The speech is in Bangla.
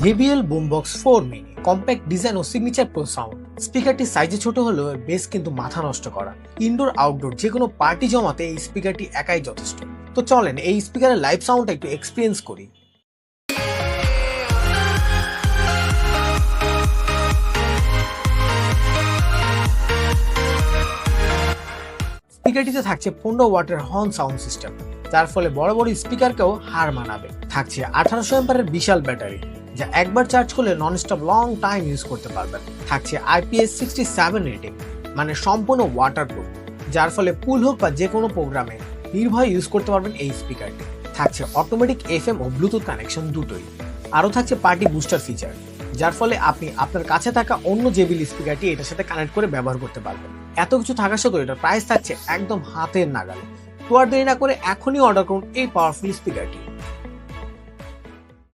JBL Boombox 4 Mini compact design ও সিগনেচার প্রো সাউন্ড। স্পিকারটি সাইজে ছোট হলেও বেস কিন্তু মাথা নষ্ট করা। ইনডোর আউটডোর যে কোনো পার্টি জমাতে এই স্পিকারটি একাই যথেষ্ট। তো চলেন এই স্পিকারের লাইভ সাউন্ডটা একটু এক্সপিরিয়েন্স করি। স্পিকারটিতে থাকছে 15 ওয়াটের হর্ন সাউন্ড সিস্টেম, যার ফলে বড় বড় স্পিকারকেও হার মানাবে। থাকছে 1800 অ্যাম্পিয়ারের বিশাল ব্যাটারি, যা একবার চার্জ করলে ননস্টপ লং টাইম ইউজ করতে পারবেন। থাকছে IPS 67 রেটিং, মানে সম্পূর্ণ ওয়াটারপ্রুফ, যার ফলে পুল হোক বা যে কোনো প্রোগ্রামে নির্ভয়ে ইউজ করতে পারবেন এই স্পিকারটি। থাকছে অটোমেটিক FM ও ব্লুটুথ কানেকশন দুটোই। আরও থাকছে পার্টি বুস্টার ফিচার, যার ফলে আপনি আপনার কাছে থাকা অন্য JBL স্পিকারটি এটার সাথে কানেক্ট করে ব্যবহার করতে পারবেন। এত কিছু থাকা সত্ত্বেও এটার প্রাইস থাকছে একদম হাতের নাগালে। তো আর দেরি না করে এখনই অর্ডার করুন এই পাওয়ারফুল স্পিকারটি।